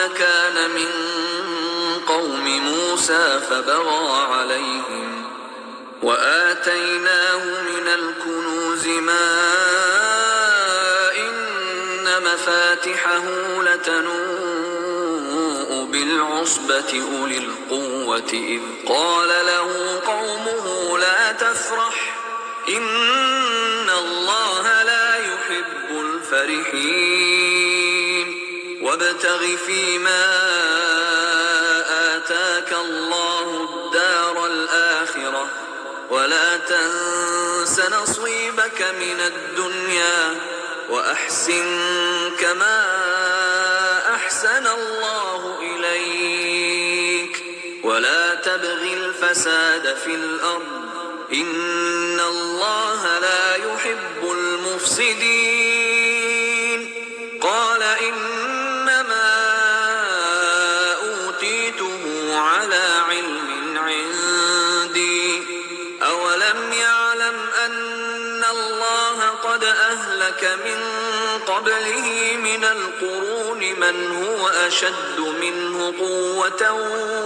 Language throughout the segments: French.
كان من قوم موسى فبغى عليهم وآتيناه من الكنوز ما إن مفاتحه لتنوء بالعصبة أولي القوة إذ قال له قومه لا تفرح إن الله لا يحب الفرحين وابتغ فيما آتاك الله الدار الآخرة ولا تنس نصيبك من الدنيا وأحسن كما أحسن الله إليك ولا تبغ الفساد في الأرض إن الله لا يحب المفسدين قال إنما أوتيته على علم عندي أولم يعلم أن الله قد أهلك من قبله من القرون من هو أشد منه قوة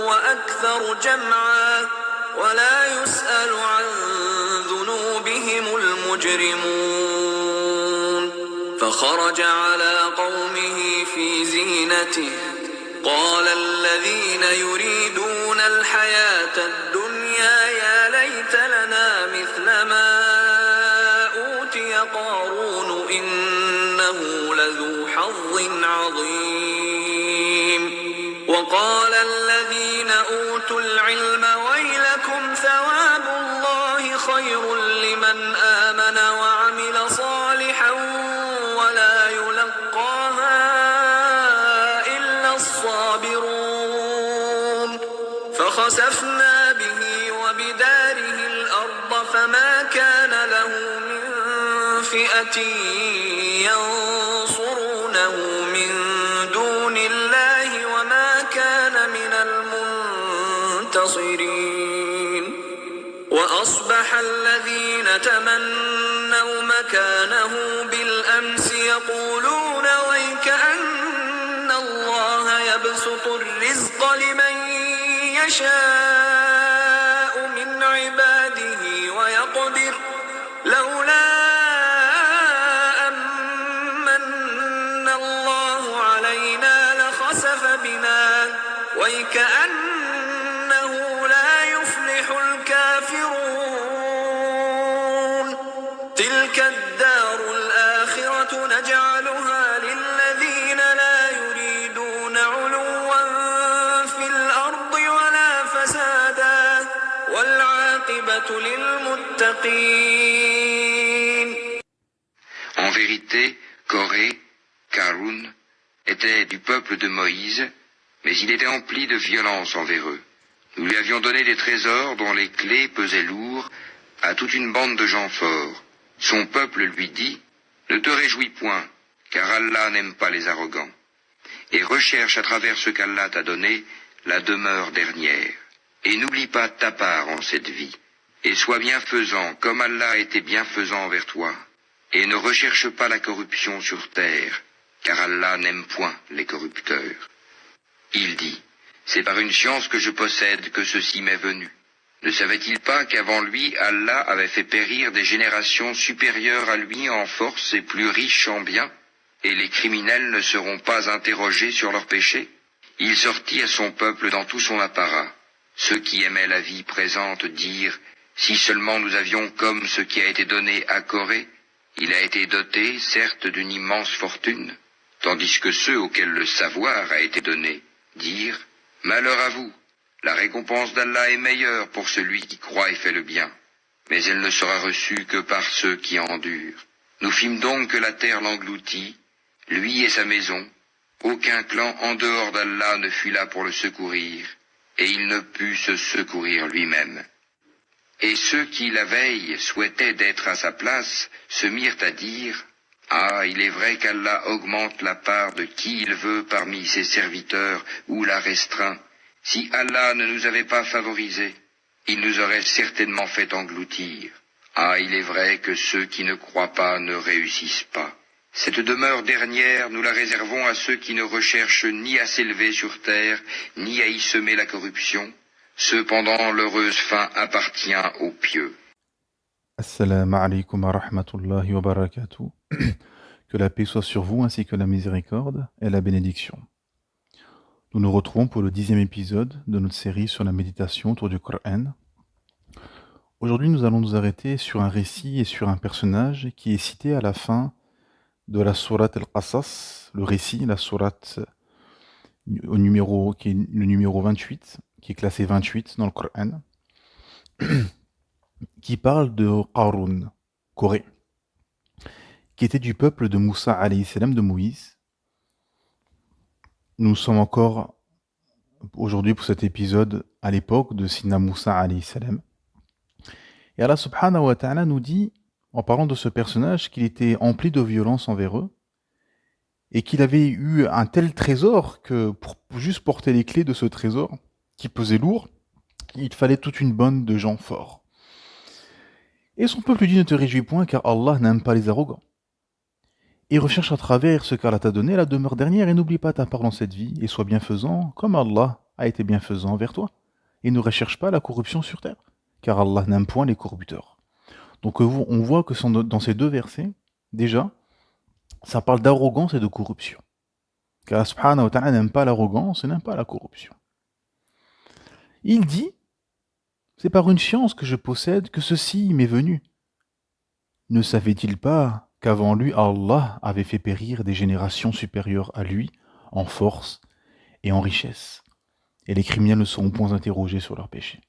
وأكثر جمعا ولا يسأل عن ذنوبهم المجرمون فخرج على قومه في زينته قال الذين يريدون الحياة الدنيا يا ليت لنا مثل ما أوتي قارون إنه لذو حظ عظيم وقال الذين أوتوا العلم ويلكم ثواب الله خير لمن آمن وعمل صالحا ولا يلقاها إلا الصابرون فخسفنا به وبداره الأرض فما كان له من فئة ينصرونه من دون الله وما كان من المنتصرين وأصبح الذين تمنوا مكانه بالأمس يقولون ويكأن الله يبسط الرزق لمن يشاء من عباده ويقدر لولا أمن الله علينا لخسف بنا ويكأنه لا يفلح الكافرون تلك الدار الآخرة نجعلها للذين لا يريدون علوا في الأرض ولا فسادا والعاقبة للمتقين. En vérité, Coré, Karun, était du peuple de Moïse, mais il était empli de violence envers eux. Nous lui avions donné des trésors dont les clés pesaient lourd à toute une bande de gens forts. Son peuple lui dit, « Ne te réjouis point, car Allah n'aime pas les arrogants. Et recherche à travers ce qu'Allah t'a donné la demeure dernière. Et n'oublie pas ta part en cette vie. Et sois bienfaisant comme Allah a été bienfaisant envers toi. Et ne recherche pas la corruption sur terre, car Allah n'aime point les corrupteurs. » Il dit, « C'est par une science que je possède que ceci m'est venu. Ne savait-il pas qu'avant lui, Allah avait fait périr des générations supérieures à lui en force et plus riches en biens, et les criminels ne seront pas interrogés sur leurs péchés? Il sortit à son peuple dans tout son apparat. Ceux qui aimaient la vie présente dirent, si seulement nous avions comme ce qui a été donné à Corée, il a été doté, certes, d'une immense fortune, tandis que ceux auxquels le savoir a été donné dirent, malheur à vous, la récompense d'Allah est meilleure pour celui qui croit et fait le bien, mais elle ne sera reçue que par ceux qui endurent. Nous fîmes donc que la terre l'engloutit, lui et sa maison, aucun clan en dehors d'Allah ne fut là pour le secourir, et il ne put se secourir lui-même. Et ceux qui, la veille, souhaitaient d'être à sa place, se mirent à dire, « Ah, il est vrai qu'Allah augmente la part de qui il veut parmi ses serviteurs ou la restreint. Si Allah ne nous avait pas favorisés, il nous aurait certainement fait engloutir. Ah, il est vrai que ceux qui ne croient pas ne réussissent pas. Cette demeure dernière, nous la réservons à ceux qui ne recherchent ni à s'élever sur terre, ni à y semer la corruption. Cependant, l'heureuse fin appartient aux pieux. Assalamu alaikum wa rahmatullahi wa barakatuh. Que la paix soit sur vous ainsi que la miséricorde et la bénédiction. Nous nous retrouvons pour le 10e épisode de notre série sur la méditation autour du Coran. Aujourd'hui, nous allons nous arrêter sur un récit et sur un personnage qui est cité à la fin de la sourate Al-Qasas, le récit, la sourate qui est le numéro 28, qui est classé 28 dans le Coran, qui parle de Qarun, Corée, qui était du peuple de Moussa alayhi salam, de Moïse. Nous sommes encore aujourd'hui pour cet épisode à l'époque de Sina Moussa alayhi salam. Et Allah subhanahu wa ta'ala nous dit, en parlant de ce personnage, qu'il était empli de violence envers eux et qu'il avait eu un tel trésor que pour juste porter les clés de ce trésor, qui pesait lourd, il fallait toute une bande de gens forts. Et son peuple lui dit: ne te réjouis point, car Allah n'aime pas les arrogants. Et recherche à travers ce qu'Allah t'a donné la demeure dernière, et n'oublie pas ta part dans cette vie, et sois bienfaisant comme Allah a été bienfaisant envers toi. Et ne recherche pas la corruption sur terre, car Allah n'aime point les corrupteurs. Donc on voit que dans ces deux versets, déjà, ça parle d'arrogance et de corruption. Car Allah subhanahu wa ta'ala n'aime pas l'arrogance et n'aime pas la corruption. Il dit: c'est par une science que je possède que ceci m'est venu. Ne savait-il pas qu'avant lui, Allah avait fait périr des générations supérieures à lui, en force et en richesse, et les criminels ne seront point interrogés sur leurs péchés.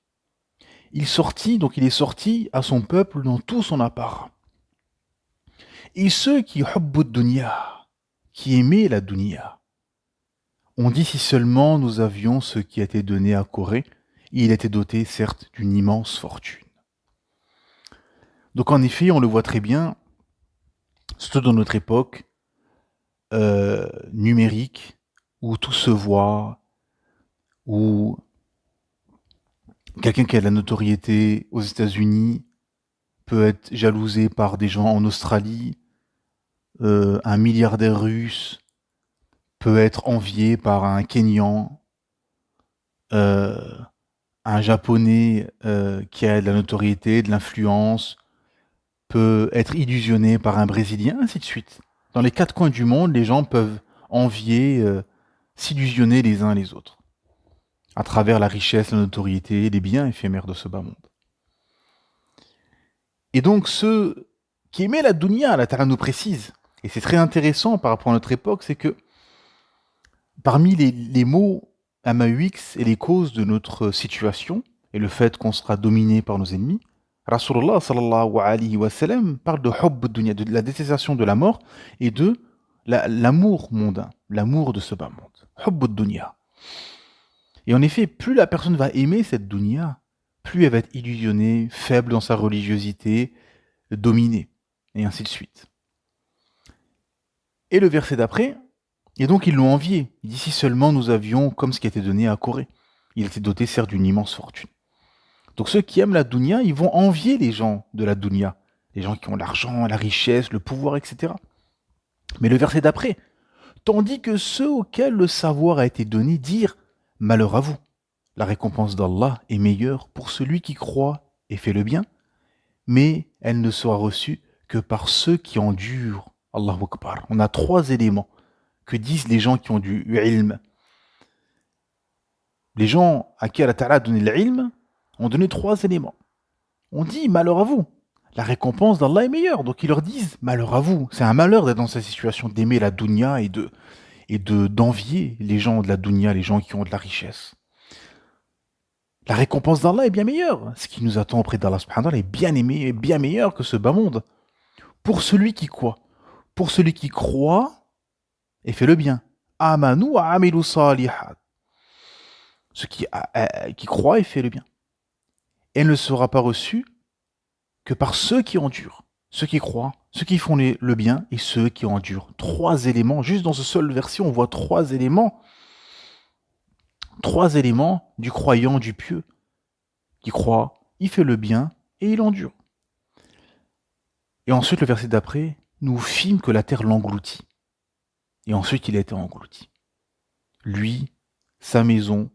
Il est sorti à son peuple dans tout son apparat. Et ceux qui hubbud dunya, qui aimaient la dunya, on dit: si seulement nous avions ce qui a été donné à Corée, il était doté certes d'une immense fortune. Donc en effet, on le voit très bien, surtout dans notre époque numérique, où tout se voit, où quelqu'un qui a de la notoriété aux États-Unis peut être jalousé par des gens en Australie, un milliardaire russe peut être envié par un Kenyan, un Japonais qui a de la notoriété, de l'influence, peut être illusionné par un Brésilien, ainsi de suite. Dans les quatre coins du monde, les gens peuvent envier, s'illusionner les uns les autres, à travers la richesse, la notoriété et les biens éphémères de ce bas monde. Et donc ceux qui aimaient la dunya, Allah Ta'ala nous précise, et c'est très intéressant par rapport à notre époque, c'est que parmi les mots MAUX et les causes de notre situation, et le fait qu'on sera dominé par nos ennemis, Rasulullah sallallahu alayhi wa sallam parle de hubb dunya, de la détestation de la mort et de l'amour mondain, l'amour de ce bas monde. Hubb dunya. Et en effet, plus la personne va aimer cette dunya, plus elle va être illusionnée, faible dans sa religiosité, dominée, et ainsi de suite. Et le verset d'après, et donc ils l'ont envié. Il dit: si seulement nous avions comme ce qui a été donné à Corée. Il était doté certes d'une immense fortune. Donc ceux qui aiment la dunya, ils vont envier les gens de la dunya, les gens qui ont l'argent, la richesse, le pouvoir, etc. Mais le verset d'après, tandis que ceux auxquels le savoir a été donné dirent: malheur à vous, la récompense d'Allah est meilleure pour celui qui croit et fait le bien, mais elle ne sera reçue que par ceux qui endurent. Allahu Akbar. On a trois éléments que disent les gens qui ont du ilm. Les gens à qui Allah Ta'ala a donné l'ilm ont donné trois éléments. On dit: malheur à vous, la récompense d'Allah est meilleure. Donc ils leur disent: malheur à vous. C'est un malheur d'être dans cette situation, d'aimer la dunya et d'envier les gens de la dunya, les gens qui ont de la richesse. La récompense d'Allah est bien meilleure. Ce qui nous attend auprès d'Allah subhanahu wa ta'ala est bien aimé et bien meilleur que ce bas monde. Pour celui qui quoi? Pour celui qui croit et fait le bien. Amanu wa amilu salihat. Ceux qui croient et fait le bien. Elle ne sera pas reçue que par ceux qui endurent. Ceux qui croient, ceux qui font le bien et ceux qui endurent. Trois éléments. Juste dans ce seul verset, on voit trois éléments. Trois éléments du croyant, du pieux. Qui croit, il fait le bien et il endure. Et ensuite, le verset d'après, nous filme que la terre l'engloutit. Et ensuite, il a été englouti. Lui, sa maison,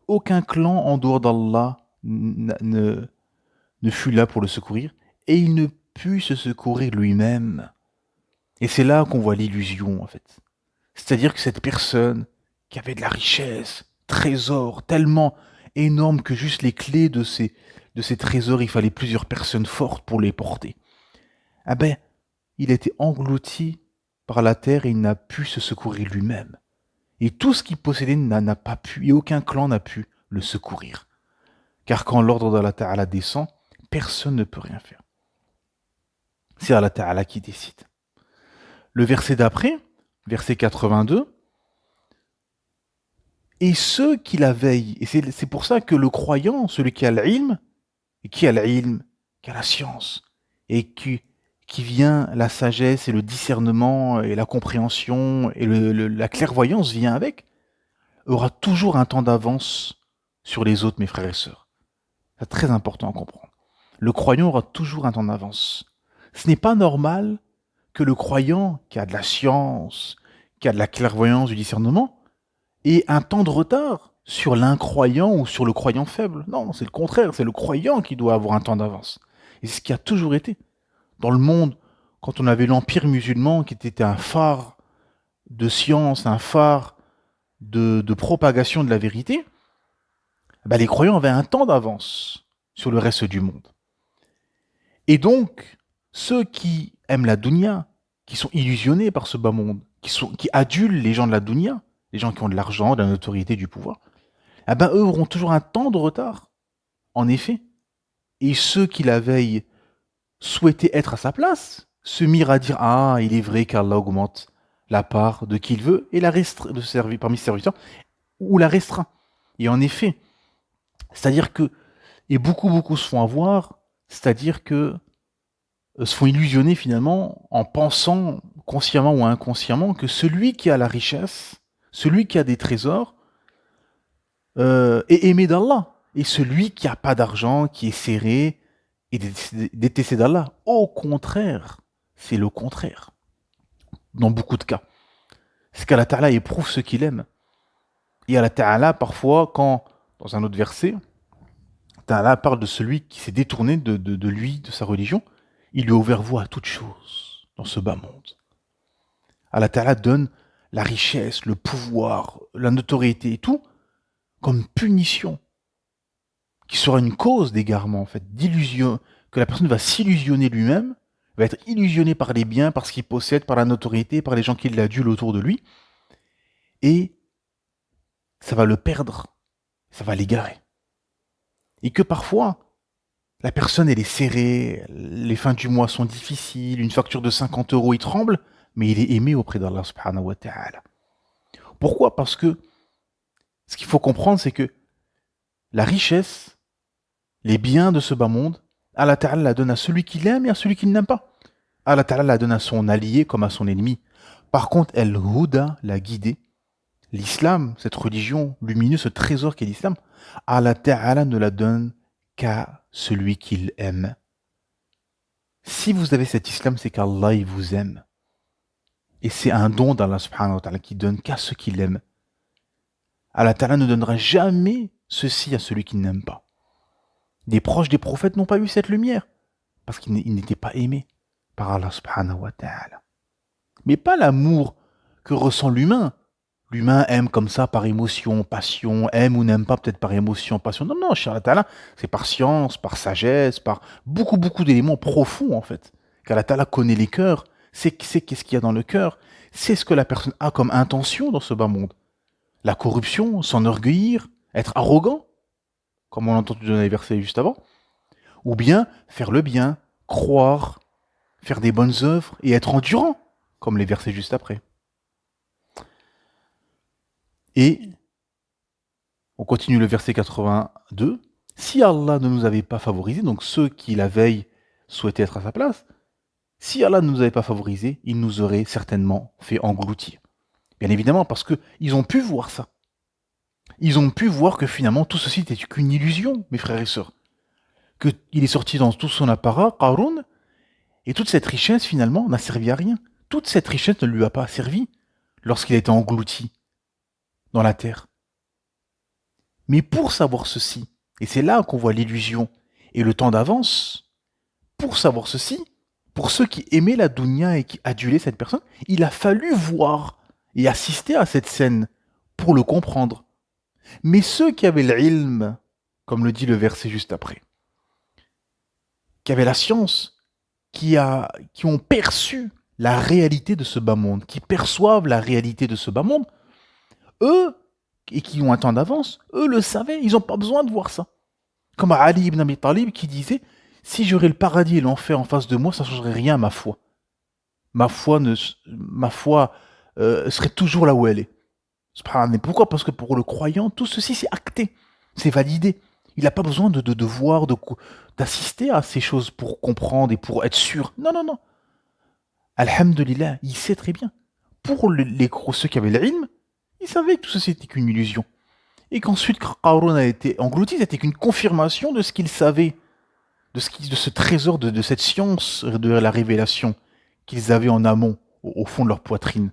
aucun clan en dehors d'Allah ne fut là pour le secourir, et il ne put se secourir lui-même. Et c'est là qu'on voit l'illusion, en fait. C'est-à-dire que cette personne qui avait de la richesse, trésors, tellement énormes que juste les clés de ces trésors, il fallait plusieurs personnes fortes pour les porter. Ah ben, il a été englouti par la terre et il n'a pu se secourir lui-même. Et tout ce qu'il possédait n'a pas pu, et aucun clan n'a pu le secourir. Car quand l'ordre d'Allah Ta'ala descend, personne ne peut rien faire. C'est Allah Ta'ala qui décide. Le verset d'après, verset 82, et ceux qui la veillent, et c'est pour ça que le croyant, celui qui a l'ilm, et qui a l'ilm, qui a la science, et qui vient la sagesse et le discernement et la compréhension et la clairvoyance vient avec, aura toujours un temps d'avance sur les autres, mes frères et sœurs. C'est très important à comprendre. Le croyant aura toujours un temps d'avance. Ce n'est pas normal que le croyant qui a de la science, qui a de la clairvoyance, du discernement, ait un temps de retard sur l'incroyant ou sur le croyant faible. Non, c'est le contraire, c'est le croyant qui doit avoir un temps d'avance. Et c'est ce qui a toujours été. Dans le monde, quand on avait l'empire musulman qui était un phare de science, un phare de propagation de la vérité, les croyants avaient un temps d'avance sur le reste du monde. Et donc, ceux qui aiment la dunya, qui sont illusionnés par ce bas monde, qui adulent les gens de la dunya, les gens qui ont de l'argent, de la notoriété, du pouvoir, eux auront toujours un temps de retard, en effet. Et ceux qui la veille souhaitaient être à sa place, se mirent à dire « Ah, il est vrai qu'Allah augmente la part de qui il veut et la restreint parmi ses serviteurs, ou la restreint. » Et en effet, c'est-à-dire que, et beaucoup se font avoir, c'est-à-dire que se font illusionner finalement en pensant consciemment ou inconsciemment que celui qui a la richesse, celui qui a des trésors, est aimé d'Allah. Et celui qui n'a pas d'argent, qui est serré, est détesté d'Allah. Au contraire, c'est le contraire. Dans beaucoup de cas. C'est qu'Allah Ta'ala éprouve ceux qu'il aime. Et Allah Ta'ala, parfois, quand, dans un autre verset, Allah parle de celui qui s'est détourné de lui, de sa religion, il lui a ouvert voie à toutes choses dans ce bas monde. Allah Ta'ala donne la richesse, le pouvoir, la notoriété et tout, comme punition, qui sera une cause d'égarement, en fait, d'illusion, que la personne va s'illusionner lui-même, va être illusionné par les biens, par ce qu'il possède, par la notoriété, par les gens qui l'adulent autour de lui, et ça va le perdre, ça va l'égarer. Et que parfois, la personne, elle est serrée, les fins du mois sont difficiles, une facture de 50 €, il tremble, mais il est aimé auprès d'Allah subhanahu wa ta'ala. Pourquoi ? Parce que ce qu'il faut comprendre, c'est que la richesse, les biens de ce bas monde, Allah Ta'ala la donne à celui qui l'aime et à celui qui ne l'aime pas. Allah Ta'ala la donne à son allié comme à son ennemi. Par contre, El-Huda l'a guidé. L'islam, cette religion lumineuse, ce trésor qu'est l'islam, Allah Ta'ala ne la donne qu'à celui qu'il aime. Si vous avez cet islam, c'est qu'Allah il vous aime. Et c'est un don d'Allah subhanahu wa ta'ala qui donne qu'à ceux qui l'aiment. Allah Ta'ala ne donnera jamais ceci à celui qui n'aime pas. Les proches des prophètes n'ont pas eu cette lumière, parce qu'ils n'étaient pas aimés par Allah subhanahu wa ta'ala. Mais pas l'amour que ressent l'humain. L'humain aime comme ça par émotion, passion, aime ou n'aime pas peut-être par émotion, passion. Non, chez Allah Ta'ala, c'est par science, par sagesse, par beaucoup d'éléments profonds en fait. Qu'Allah Ta'ala connaît les cœurs, sait qu'est-ce qu'il y a dans le cœur, c'est ce que la personne a comme intention dans ce bas monde. La corruption, s'enorgueillir, être arrogant, comme on l'a entendu dans les versets juste avant, ou bien faire le bien, croire, faire des bonnes œuvres et être endurant, comme les versets juste après. Et on continue le verset 82. Si Allah ne nous avait pas favorisés, donc ceux qui la veille souhaitaient être à sa place, si Allah ne nous avait pas favorisés, il nous aurait certainement fait engloutir. Bien évidemment, parce qu'ils ont pu voir ça. Ils ont pu voir que finalement tout ceci n'était qu'une illusion, mes frères et sœurs. Qu'il est sorti dans tout son apparat, Qarun, Et toute cette richesse, finalement, n'a servi à rien. Toute cette richesse ne lui a pas servi lorsqu'il a été englouti dans la terre. Mais pour savoir ceci, et c'est là qu'on voit l'illusion et le temps d'avance, pour savoir ceci, pour ceux qui aimaient la dunya et qui adulaient cette personne, il a fallu voir et assister à cette scène pour le comprendre. Mais ceux qui avaient l'ilm, comme le dit le verset juste après, qui avaient la science, qui ont perçu la réalité de ce bas monde, qui perçoivent la réalité de ce bas monde, eux, et qui ont un temps d'avance, eux le savaient, ils n'ont pas besoin de voir ça. Comme Ali ibn Abi Talib qui disait, si j'aurais le paradis et l'enfer en face de moi, ça ne changerait rien à ma foi. Ma foi serait toujours là où elle est. Pourquoi? Parce que pour le croyant, tout ceci c'est acté, c'est validé. Il n'a pas besoin de voir, d'assister à ces choses pour comprendre et pour être sûr. Non, non, non. Alhamdulillah, il sait très bien. Pour ceux qui avaient l'ilm, ils savaient que tout ceci n'était qu'une illusion. Et qu'ensuite Qarun a été englouti, c'était qu'une confirmation de ce qu'il savait, de ce trésor, de cette science de la révélation qu'ils avaient en amont, au fond de leur poitrine.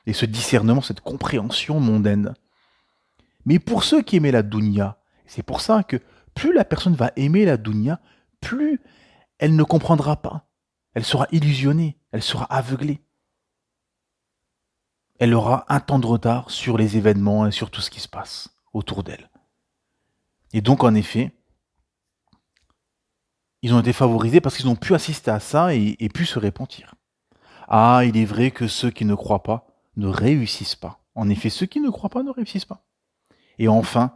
Et ce discernement, cette compréhension mondaine. Mais pour ceux qui aimaient la dunya, c'est pour ça que plus la personne va aimer la dunya, plus elle ne comprendra pas. Elle sera illusionnée, elle sera aveuglée. Elle aura un temps de retard sur les événements et sur tout ce qui se passe autour d'elle. Et donc, en effet, ils ont été favorisés parce qu'ils ont pu assister à ça et pu se repentir. Ah, il est vrai que ceux qui ne croient pas ne réussissent pas. En effet, ceux qui ne croient pas ne réussissent pas. Et enfin,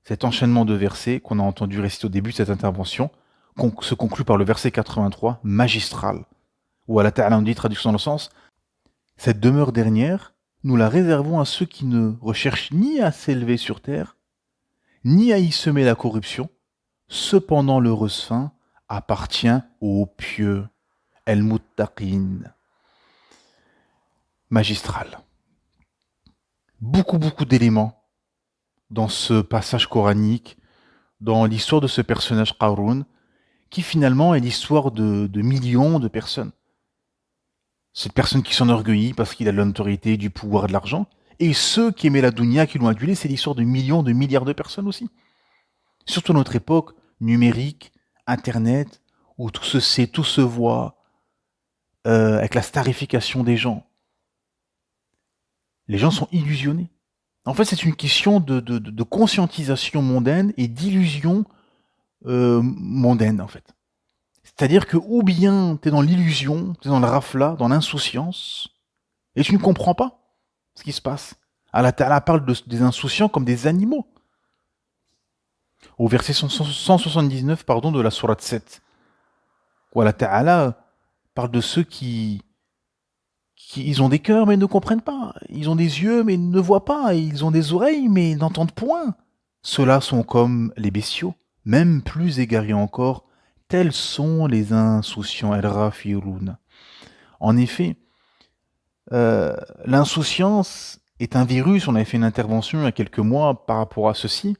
cet enchaînement de versets qu'on a entendu réciter au début de cette intervention se conclut par le verset 83, magistral, où Allah Ta'ala nous dit, traduction dans le sens, « Cette demeure dernière, nous la réservons à ceux qui ne recherchent ni à s'élever sur terre, ni à y semer la corruption. Cependant, l'heureuse fin appartient aux pieux, el-muttaqin. » Magistral. Beaucoup d'éléments dans ce passage coranique, dans l'histoire de ce personnage Qarun, qui finalement est l'histoire de millions de personnes. Cette personne qui s'enorgueillit parce qu'il a de l'autorité, du pouvoir, de l'argent, et ceux qui aimaient la dunya, qui l'ont adulé, c'est l'histoire de millions, de milliards de personnes aussi. Surtout à notre époque numérique, Internet, où tout se sait, tout se voit, avec la starification des gens. Les gens sont illusionnés. En fait, c'est une question de conscientisation mondaine et d'illusion mondaine, en fait. C'est-à-dire que ou bien tu es dans l'illusion, tu es dans le rafla, dans l'insouciance, et tu ne comprends pas ce qui se passe. Allah Ta'ala parle des insouciants comme des animaux. Au verset 179 de la sourate 7, où Allah Ta'ala parle de ceux qui ils ont des cœurs mais ne comprennent pas, ils ont des yeux mais ne voient pas, ils ont des oreilles mais n'entendent point. Ceux-là sont comme les bestiaux, même plus égarés encore, tels sont les insouciants, el-Rafirun. En effet, l'insouciance est un virus, on avait fait une intervention il y a quelques mois par rapport à ceci,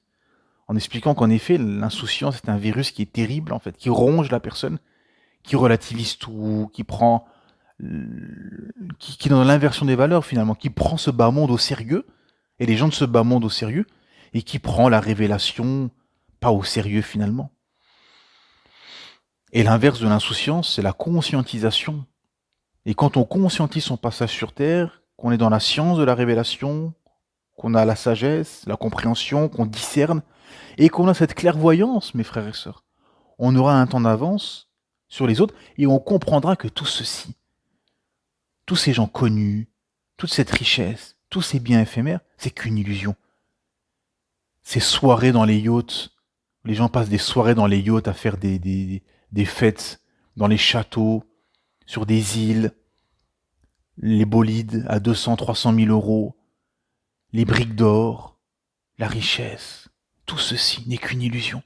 en expliquant qu'en effet, l'insouciance est un virus qui est terrible, en fait, qui ronge la personne, qui relativise tout, qui prend... qui est dans l'inversion des valeurs finalement, qui prend ce bas monde au sérieux, et les gens de ce bas monde au sérieux, et qui prend la révélation pas au sérieux finalement. Et l'inverse de l'insouciance, c'est la conscientisation. Et quand on conscientise son passage sur Terre, qu'on est dans la science de la révélation, qu'on a la sagesse, la compréhension, qu'on discerne, et qu'on a cette clairvoyance, mes frères et sœurs, on aura un temps d'avance sur les autres, et on comprendra que tout ceci, tous ces gens connus, toute cette richesse, tous ces biens éphémères, c'est qu'une illusion. Ces soirées dans les yachts, les gens passent des soirées dans les yachts à faire des fêtes dans les châteaux, sur des îles, les bolides à 200, 300 000 euros, les briques d'or, la richesse, tout ceci n'est qu'une illusion.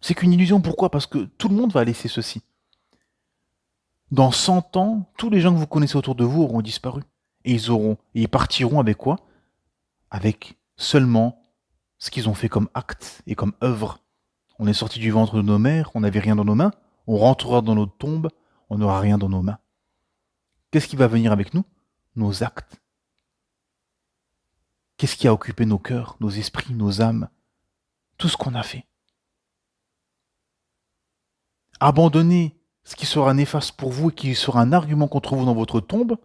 C'est qu'une illusion, pourquoi? Parce que tout le monde va laisser ceci. Dans 100 ans, tous les gens que vous connaissez autour de vous auront disparu. Et ils partiront avec quoi? Avec seulement ce qu'ils ont fait comme acte et comme œuvre. On est sorti du ventre de nos mères, on n'avait rien dans nos mains, on rentrera dans notre tombe, on n'aura rien dans nos mains. Qu'est-ce qui va venir avec nous? Nos actes. Qu'est-ce qui a occupé nos cœurs, nos esprits, nos âmes? Tout ce qu'on a fait. Abandonnez ce qui sera néfaste pour vous et qui sera un argument contre vous dans votre tombe,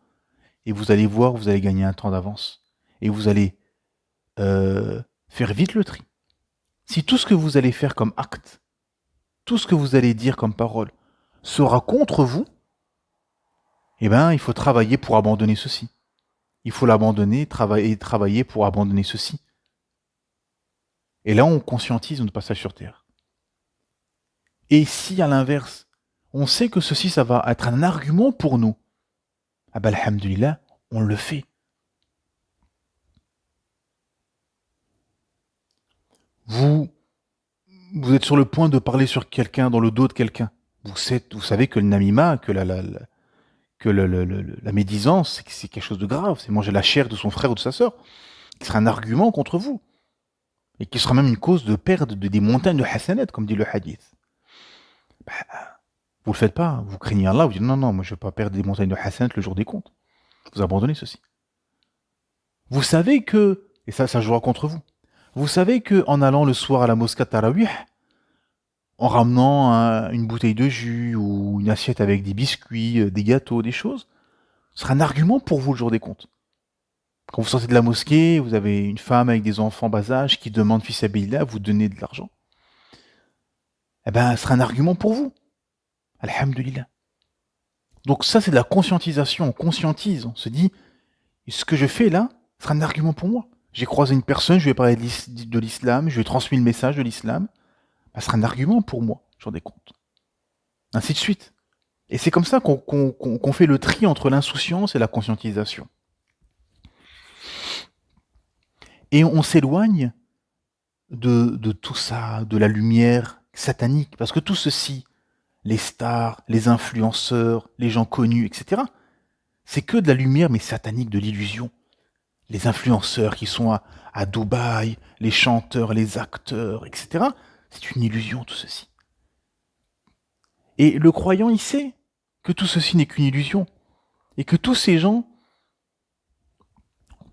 et vous allez voir, vous allez gagner un temps d'avance. Et vous allez faire vite le tri. Si tout ce que vous allez faire comme acte, tout ce que vous allez dire comme parole, sera contre vous, eh bien, il faut travailler pour abandonner ceci. Il faut l'abandonner, travailler pour abandonner ceci. Et là, on conscientise notre passage sur Terre. Et si, à l'inverse, on sait que ceci, ça va être un argument pour nous, ah ben, alhamdulillah, on le fait. Vous êtes sur le point de parler sur quelqu'un, dans le dos de quelqu'un. Vous savez que le namima, que la médisance, c'est quelque chose de grave. C'est manger la chair de son frère ou de sa sœur. Qui sera un argument contre vous. Et qui sera même une cause de perte des montagnes de hasanat, comme dit le hadith. Vous le faites pas. Vous craignez Allah. Vous dites non, moi je ne vais pas perdre des montagnes de hasanat le jour des comptes. Vous abandonnez ceci. Vous savez que, et ça jouera contre vous. Vous savez que en allant le soir à la mosquée Tarawih, en ramenant une bouteille de jus ou une assiette avec des biscuits, des gâteaux, des choses, ce sera un argument pour vous le jour des comptes. Quand vous sortez de la mosquée, vous avez une femme avec des enfants bas âge qui demande fils sabilillah, vous donnez de l'argent. Eh ben, ce sera un argument pour vous. Alhamdulillah. Donc ça, c'est de la conscientisation. On conscientise, on se dit, ce que je fais là, ce sera un argument pour moi. J'ai croisé une personne, je lui ai parlé de l'islam, je lui ai transmis le message de l'islam. Ce sera un argument pour moi, jour des comptes. Ainsi de suite. Et c'est comme ça qu'on fait le tri entre l'insouciance et la conscientisation. Et on s'éloigne de tout ça, de la lumière satanique. Parce que tout ceci, les stars, les influenceurs, les gens connus, etc., c'est que de la lumière, mais satanique, de l'illusion. Les influenceurs qui sont à Dubaï, les chanteurs, les acteurs, etc., c'est une illusion tout ceci. Et le croyant, il sait que tout ceci n'est qu'une illusion. Et que tous ces gens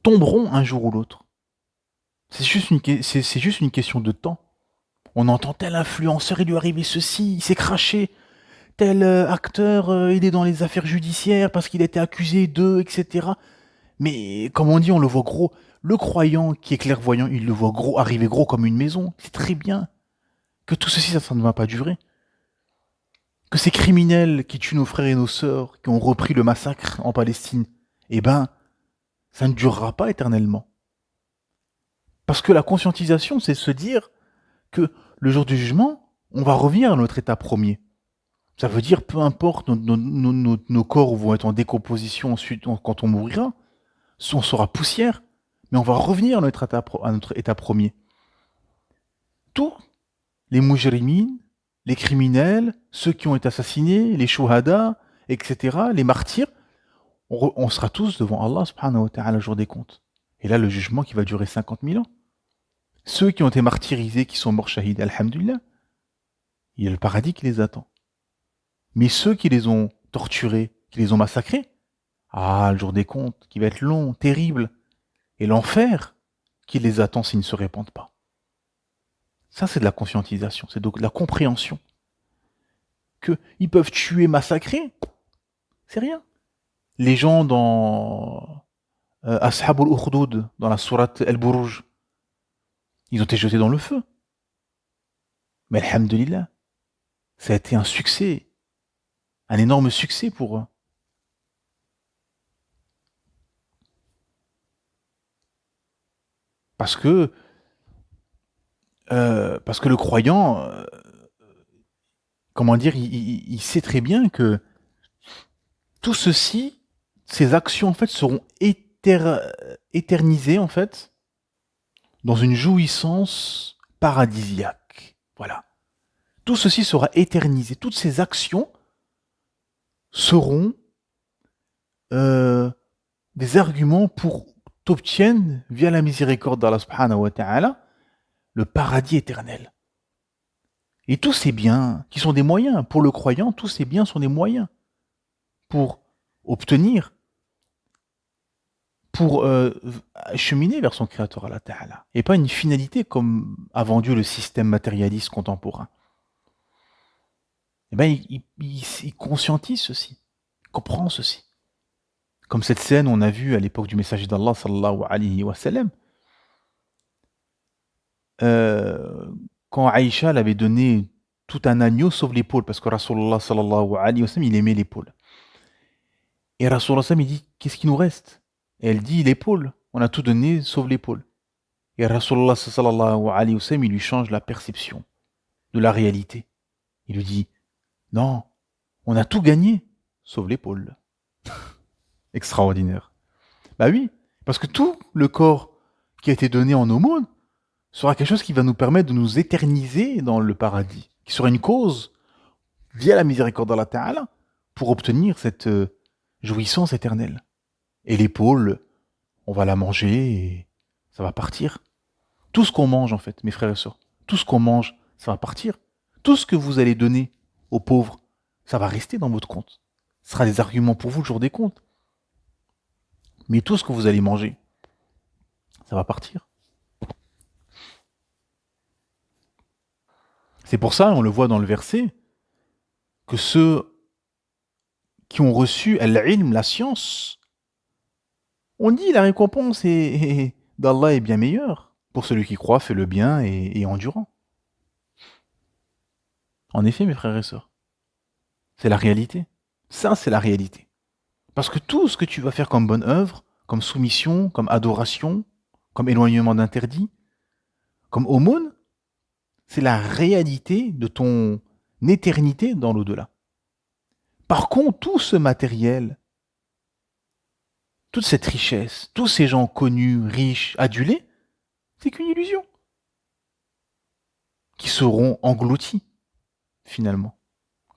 tomberont un jour ou l'autre. C'est juste une question de temps. On entend tel influenceur, il lui est arrivé ceci, il s'est craché. Tel acteur, il est dans les affaires judiciaires parce qu'il a été accusé d'eux, etc. Mais comme on dit, on le voit gros. Le croyant qui est clairvoyant, il le voit gros, arriver gros comme une maison. C'est très bien. Que tout ceci, ça ne va pas durer. Que ces criminels qui tuent nos frères et nos sœurs, qui ont repris le massacre en Palestine, eh ben, ça ne durera pas éternellement. Parce que la conscientisation, c'est se dire que le jour du jugement, on va revenir à notre état premier. Ça veut dire, peu importe, nos corps vont être en décomposition ensuite quand on mourra, on sera poussière, mais on va revenir à notre état premier. Tous les mujrimines, les criminels, ceux qui ont été assassinés, les shuhada, etc., les martyrs, on sera tous devant Allah subhanahu wa ta'ala le jour des comptes. Et là, le jugement qui va durer 50 000 ans. Ceux qui ont été martyrisés, qui sont morts shahid, alhamdulillah, il y a le paradis qui les attend. Mais ceux qui les ont torturés, qui les ont massacrés, le jour des comptes, qui va être long, terrible, et l'enfer qui les attend s'ils ne se répandent pas. Ça, c'est de la conscientisation, c'est donc de la compréhension. Qu'ils peuvent tuer, massacrer, c'est rien. Les gens dans Ashab al-Ukhdud, dans la sourate Al-Buruj, ils ont été jetés dans le feu. Mais alhamdulillah, ça a été un succès, un énorme succès pour eux. Parce que le croyant, comment dire, il sait très bien que tout ceci, ces actions en fait seront éternisées en fait dans une jouissance paradisiaque. Voilà. Tout ceci sera éternisé. Toutes ces actions seront des arguments pour t'obtiennent, via la miséricorde d'Allah subhanahu wa ta'ala, le paradis éternel. Et tous ces biens, qui sont des moyens, pour le croyant, tous ces biens sont des moyens. pour obtenir, pour cheminer vers son Créateur Allah Ta'ala. Et pas une finalité comme a vendu le système matérialiste contemporain. Eh ben, il conscientise ceci, il comprend ceci. Comme cette scène on a vu à l'époque du messager d'Allah sallallahu alayhi wa sallam, quand Aïcha l'avait donné tout un agneau sauf l'épaule, parce que Rasulullah sallallahu alayhi wa sallam, il aimait l'épaule. Et Rasulullah sallam, il dit, qu'est-ce qui nous reste? Et elle dit, l'épaule. On a tout donné sauf l'épaule. Et Rasulullah sallallahu alayhi wa sallam, il lui change la perception de la réalité. Il lui dit, non, on a tout gagné sauf l'épaule. Extraordinaire. Bah oui, parce que tout le corps qui a été donné en aumône sera quelque chose qui va nous permettre de nous éterniser dans le paradis, qui sera une cause, via la miséricorde d'Allah Ta'ala, pour obtenir cette jouissance éternelle. Et l'épaule, on va la manger et ça va partir. Tout ce qu'on mange, en fait, mes frères et sœurs, tout ce qu'on mange, ça va partir. Tout ce que vous allez donner aux pauvres, ça va rester dans votre compte. Ce sera des arguments pour vous le jour des comptes. Mais tout ce que vous allez manger, ça va partir. C'est pour ça, on le voit dans le verset, que ceux qui ont reçu al-ilm, la science, on dit la récompense d'Allah est bien meilleure. Pour celui qui croit, fait le bien et endurant. En effet, mes frères et sœurs, c'est la réalité. Ça, c'est la réalité. Parce que tout ce que tu vas faire comme bonne œuvre, comme soumission, comme adoration, comme éloignement d'interdit, comme aumône, c'est la réalité de ton éternité dans l'au-delà. Par contre, tout ce matériel, toute cette richesse, tous ces gens connus, riches, adulés, c'est qu'une illusion. Qui seront engloutis, finalement.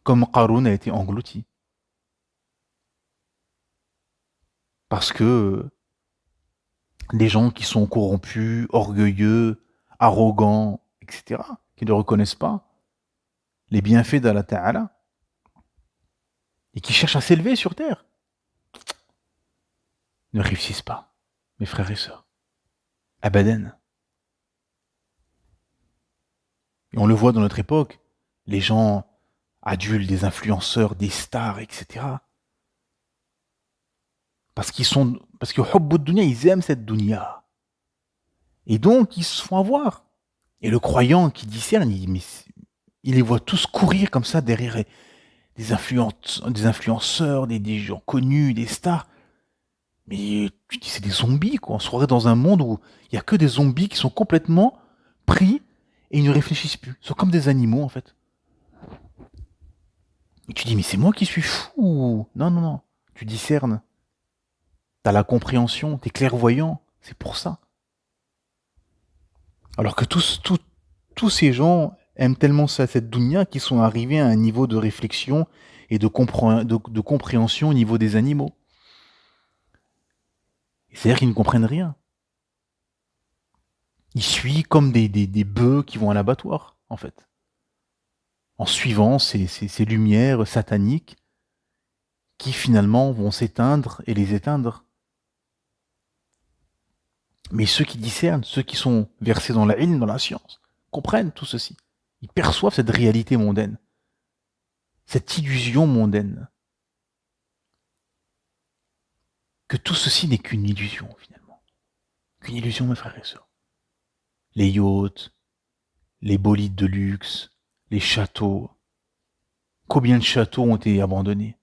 Comme Qarun a été englouti. Parce que les gens qui sont corrompus, orgueilleux, arrogants, etc., qui ne reconnaissent pas les bienfaits d'Allah Ta'ala, et qui cherchent à s'élever sur terre, ne réussissent pas, mes frères et sœurs. Abadan. Et on le voit dans notre époque, les gens adultes, des influenceurs, des stars, etc. Parce que Hubbu Dunya, ils aiment cette dunya. Et donc, ils se font avoir. Et le croyant qui discerne, il les voit tous courir comme ça derrière des influenceurs, des gens connus, des stars. Mais tu dis, c'est des zombies, quoi. On se croirait dans un monde où il n'y a que des zombies qui sont complètement pris et ils ne réfléchissent plus. Ils sont comme des animaux, en fait. Et tu dis, mais c'est moi qui suis fou. Non, non, non. Tu discernes. T'as la compréhension, t'es clairvoyant. C'est pour ça. Alors que tous ces gens aiment tellement ça, cette dunya, qu'ils sont arrivés à un niveau de réflexion et de compréhension au niveau des animaux. C'est-à-dire qu'ils ne comprennent rien. Ils suivent comme des bœufs qui vont à l'abattoir, en fait. En suivant ces lumières sataniques qui finalement vont s'éteindre et les éteindre. Mais ceux qui discernent, ceux qui sont versés dans la ilm, dans la science, comprennent tout ceci. Ils perçoivent cette réalité mondaine, cette illusion mondaine. Que tout ceci n'est qu'une illusion, finalement. Qu'une illusion, mes frères et sœurs. Les yachts, les bolides de luxe, les châteaux. Combien de châteaux ont été abandonnés?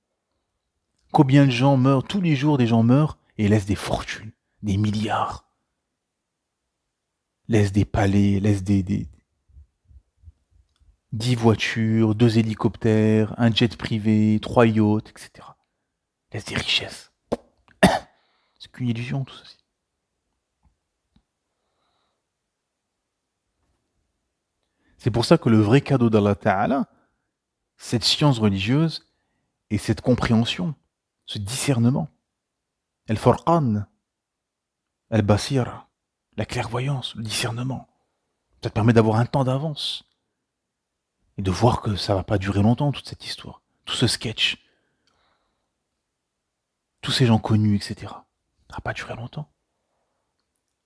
Combien de gens meurent? Tous les jours, des gens meurent et laissent des fortunes, des milliards. Laissent des palais, laissent 10 voitures, 2 hélicoptères, un jet privé, 3 yachts, etc. Laissent des richesses. C'est qu'une illusion, tout ceci. C'est pour ça que le vrai cadeau d'Allah Ta'ala, cette science religieuse et cette compréhension, ce discernement, al-Furqan, al-Basira, la clairvoyance, le discernement, ça te permet d'avoir un temps d'avance et de voir que ça va pas durer longtemps, toute cette histoire, tout ce sketch. tous ces gens connus, etc. Ça n'a pas duré longtemps.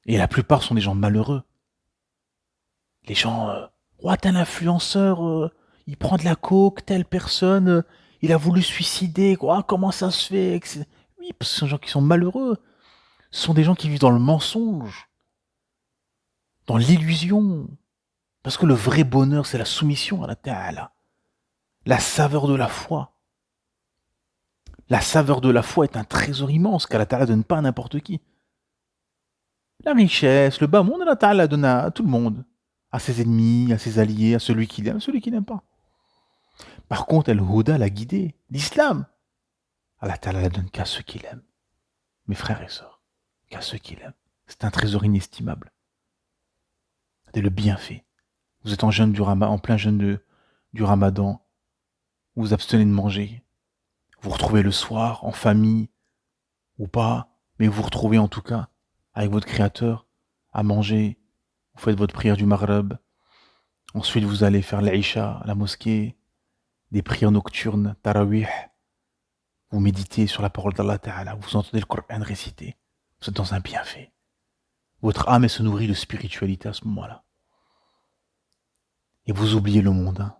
Et la plupart sont des gens malheureux. Les gens, tel influenceur, il prend de la coke, telle personne, il a voulu se suicider, comment ça se fait, etc. Oui, parce que ce sont des gens qui sont malheureux. Ce sont des gens qui vivent dans le mensonge, dans l'illusion. Parce que le vrai bonheur, c'est la soumission à la Ta'ala. La saveur de la foi. La saveur de la foi est un trésor immense qu'Allah Ta'ala donne pas à n'importe qui. La richesse, le bas monde, Allah Ta'ala donne à tout le monde. À ses ennemis, à ses alliés, à celui qui l'aime, à celui qui n'aime pas. Par contre, Al-Huda l'a guidé. L'islam, Allah Ta'ala la donne qu'à ceux qui l'aiment. Mes frères et sœurs, qu'à ceux qui l'aiment. C'est un trésor inestimable. C'est le bienfait. Vous êtes en plein jeûne du Ramadan. Vous vous abstenez de manger. Vous vous retrouvez le soir, en famille, ou pas, mais vous vous retrouvez en tout cas avec votre Créateur à manger. Vous faites votre prière du Maghreb. Ensuite, vous allez faire l'Aïcha à la mosquée, des prières nocturnes, Tarawih. Vous méditez sur la parole d'Allah Ta'ala. Vous entendez le Coran réciter. Vous êtes dans un bienfait. Votre âme, elle se nourrit de spiritualité à ce moment-là. Et vous oubliez le mondain.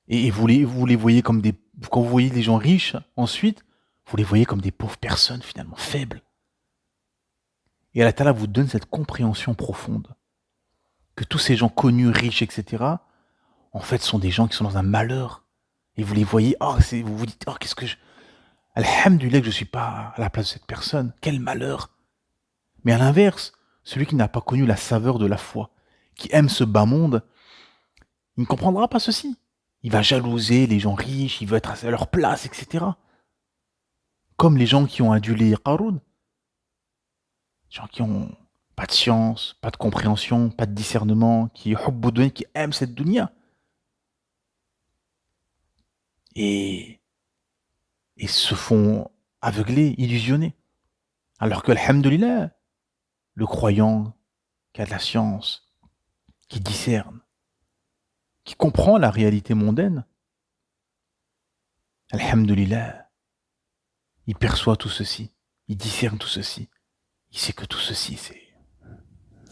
Et vous les voyez comme des... Quand vous voyez les gens riches, ensuite, vous les voyez comme des pauvres personnes, finalement, faibles. Et Allah Ta'ala vous donne cette compréhension profonde. Que tous ces gens connus, riches, etc., en fait, sont des gens qui sont dans un malheur. Et vous les voyez, vous vous dites, qu'est-ce que je... Alhamdulillah que je ne suis pas à la place de cette personne. Quel malheur. Mais à l'inverse, celui qui n'a pas connu la saveur de la foi, qui aime ce bas monde, il ne comprendra pas ceci. Il va jalouser les gens riches, il veut être à leur place, etc. Comme les gens qui ont adulé Qarun. Les gens qui ont pas de science, pas de compréhension, pas de discernement, qui aiment cette dunya. Et se font aveugler, illusionner. Alors que, alhamdulillah, le croyant qui a de la science, qui discerne, qui comprend la réalité mondaine, alhamdulillah, il perçoit tout ceci, il discerne tout ceci, il sait que tout ceci,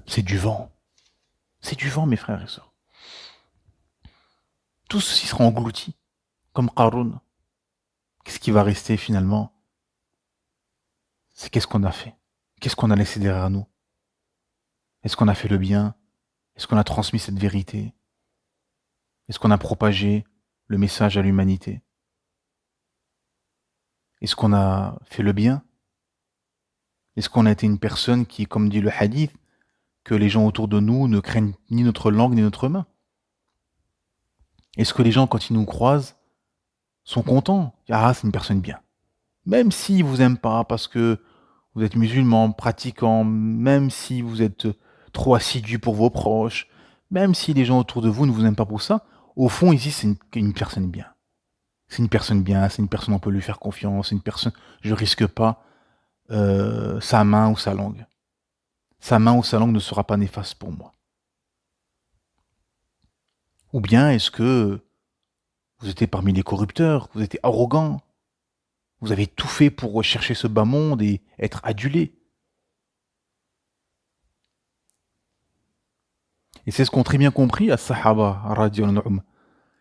c'est du vent. C'est du vent, mes frères et sœurs. Tout ceci sera englouti, comme Qarun. Qu'est-ce qui va rester finalement? C'est qu'est-ce qu'on a fait? Qu'est-ce qu'on a laissé derrière nous? Est-ce qu'on a fait le bien? Est-ce qu'on a transmis cette vérité? Est-ce qu'on a propagé le message à l'humanité? Est-ce qu'on a fait le bien? Est-ce qu'on a été une personne qui, comme dit le hadith, que les gens autour de nous ne craignent ni notre langue ni notre main? Est-ce que les gens, quand ils nous croisent, sont contents? C'est une personne bien. Même s'ils vous aiment pas parce que vous êtes musulman, pratiquant, même si vous êtes trop assidu pour vos proches, même si les gens autour de vous ne vous aiment pas pour ça, au fond, ici, c'est une personne bien. C'est une personne bien, c'est une personne on peut lui faire confiance, c'est une personne, je risque pas sa main ou sa langue. Sa main ou sa langue ne sera pas néfaste pour moi. Ou bien est-ce que vous étiez parmi les corrupteurs, vous étiez arrogant, vous avez tout fait pour rechercher ce bas monde et être adulé. Et c'est ce qu'ont très bien compris à Sahaba, radiyallahu anhum.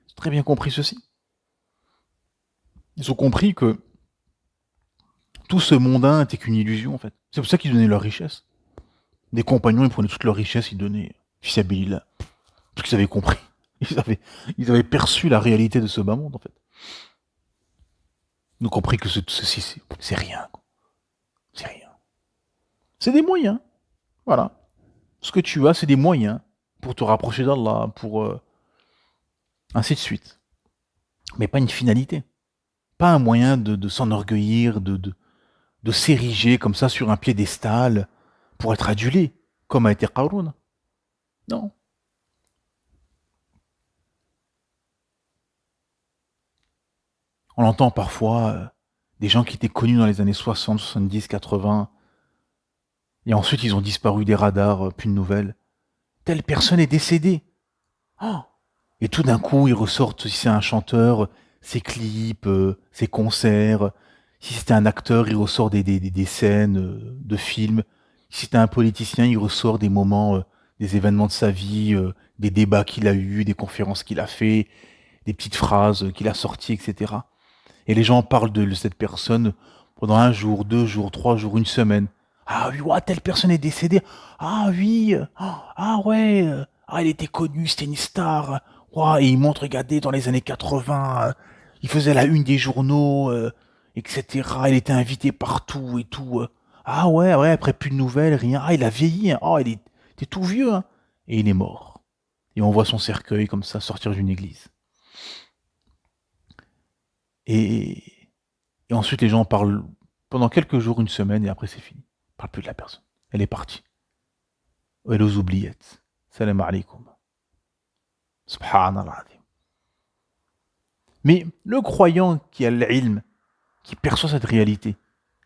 Ils ont très bien compris ceci. Ils ont compris que tout ce mondain n'était qu'une illusion, en fait. C'est pour ça qu'ils donnaient leur richesse. Des compagnons, ils prenaient toute leur richesse, ils donnaient fisabilillah. Parce qu'ils avaient compris. Ils avaient perçu la réalité de ce bas monde, en fait. Ils ont compris que ceci, c'est rien. C'est rien. C'est des moyens. Voilà. Ce que tu as, c'est des moyens pour te rapprocher d'Allah, pour... ainsi de suite. Mais pas une finalité. Pas un moyen de s'enorgueillir, de s'ériger comme ça sur un piédestal pour être adulé, comme a été Qarun. Non. On entend parfois des gens qui étaient connus dans les années 60, 70, 80, et ensuite ils ont disparu des radars, plus de nouvelles. Telle personne est décédée. Oh. Et tout d'un coup, ils ressortent, si c'est un chanteur, ses clips, ses concerts. Si c'était un acteur, il ressort des scènes de films. Si c'était un politicien, il ressort des moments, des événements de sa vie, des débats qu'il a eus, des conférences qu'il a fait, des petites phrases qu'il a sorties, etc. Et les gens parlent de cette personne pendant un jour, 2 jours, 3 jours, une semaine. Ah oui, ouah, telle personne est décédée. Ah oui, ah ouais, ah il était connu, c'était une star. Ouah, et il montre, regardez, dans les années 80, il faisait la une des journaux, etc. Il était invité partout et tout. Ah ouais, ouais, après plus de nouvelles, rien. Ah, il a vieilli, hein. Ah, était tout vieux, hein. Et il est mort. Et on voit son cercueil comme ça sortir d'une église. Et, et ensuite, les gens parlent pendant quelques jours, une semaine, et après, c'est fini. Ils parlent plus de la personne. Elle est partie. Elle aux oubliettes. Salam alaikum. Subhanallah. Mais le croyant qui a l'ilm, qui perçoit cette réalité,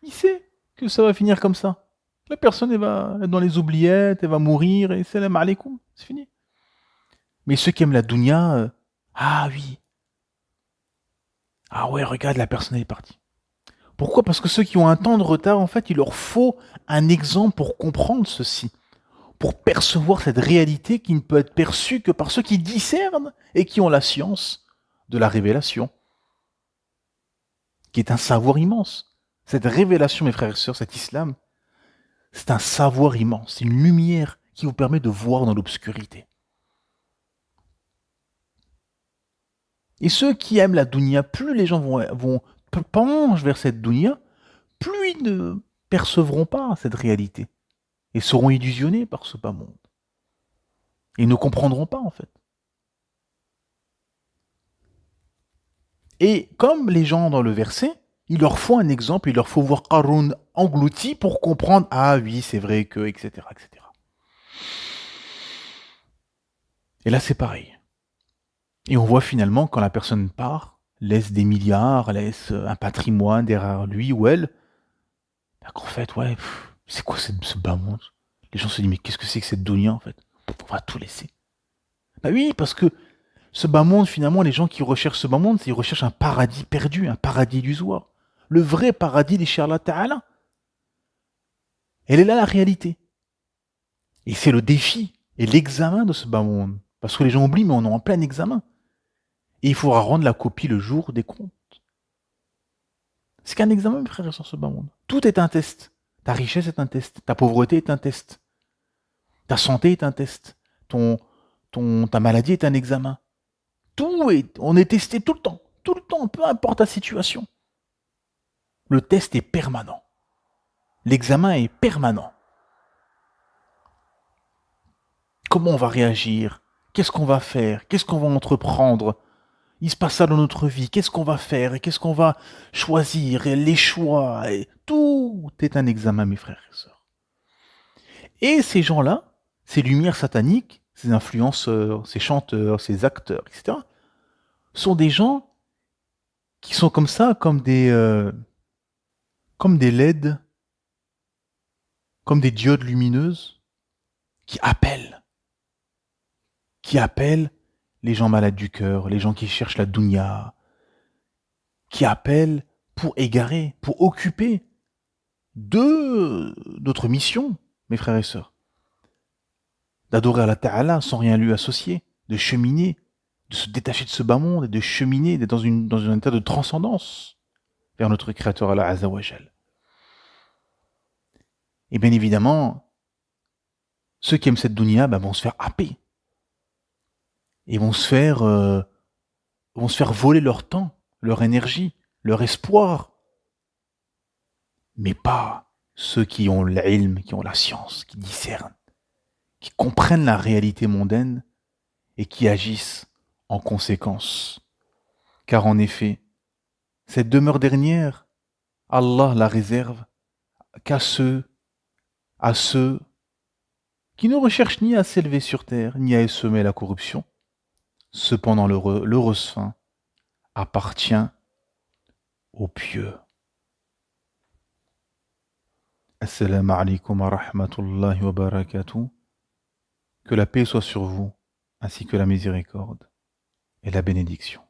il sait que ça va finir comme ça. La personne, elle va être dans les oubliettes, elle va mourir, et salam alaikum. C'est fini. Mais ceux qui aiment la dunya, ah oui. Ah ouais, regarde, la personne, elle est partie. Pourquoi? Parce que ceux qui ont un temps de retard, en fait, il leur faut un exemple pour comprendre ceci, pour percevoir cette réalité qui ne peut être perçue que par ceux qui discernent et qui ont la science de la révélation, qui est un savoir immense. Cette révélation, mes frères et sœurs, cet islam, c'est un savoir immense, c'est une lumière qui vous permet de voir dans l'obscurité. Et ceux qui aiment la dunya, plus les gens vont pencher vers cette dunya, plus ils ne percevront pas cette réalité et seront illusionnés par ce bas monde. Ils ne comprendront pas en fait. Et comme les gens dans le verset, il leur faut un exemple, il leur faut voir Qarun englouti pour comprendre, ah oui, c'est vrai que, etc., etc. Et là, c'est pareil. Et on voit finalement, quand la personne part, laisse des milliards, laisse un patrimoine derrière lui ou elle, qu'en fait, ouais, c'est quoi ce bas monde? Les gens se disent, mais qu'est-ce que c'est que cette dunya en fait? On va tout laisser. Bah oui, parce que ce bas monde, finalement, les gens qui recherchent ce bas monde, ils recherchent un paradis perdu, un paradis illusoire. Le vrai paradis des Allah Ta'ala. Elle est là la réalité. Et c'est le défi et l'examen de ce bas monde. Parce que les gens oublient, mais on est en plein examen. Et il faudra rendre la copie le jour des comptes. C'est qu'un examen, mes frères, sur ce bas monde. Tout est un test. Ta richesse est un test. Ta pauvreté est un test. Ta santé est un test. Ta maladie est un examen. On est testé tout le temps, peu importe ta situation. Le test est permanent. L'examen est permanent. Comment on va réagir? Qu'est-ce qu'on va faire? Qu'est-ce qu'on va entreprendre? Il se passe ça dans notre vie. Qu'est-ce qu'on va faire? Et qu'est-ce qu'on va choisir? Et les choix. Et tout est un examen, mes frères et sœurs. Et ces gens-là, ces lumières sataniques, ces influenceurs, ces chanteurs, ces acteurs, etc., sont des gens qui sont comme ça, comme des LED, comme des diodes lumineuses, qui appellent les gens malades du cœur, les gens qui cherchent la dunya, qui appellent pour égarer, pour occuper de notre mission, mes frères et sœurs, d'adorer Allah Ta'ala sans rien lui associer, de cheminer, de se détacher de ce bas monde et de cheminer, d'être dans un état de transcendance vers notre Créateur Allah Azza wa Jal. Et bien évidemment, ceux qui aiment cette dunya vont se faire happer. Et vont se faire voler leur temps, leur énergie, leur espoir. Mais pas ceux qui ont l'ilm, qui ont la science, qui discernent, qui comprennent la réalité mondaine et qui agissent en conséquence. Car en effet, cette demeure dernière, Allah la réserve à ceux qui ne recherchent ni à s'élever sur terre, ni à semer la corruption. Cependant, l'heureuse fin appartient aux pieux. Assalamu alaikum wa rahmatullahi wa barakatuh. Que la paix soit sur vous, ainsi que la miséricorde et la bénédiction.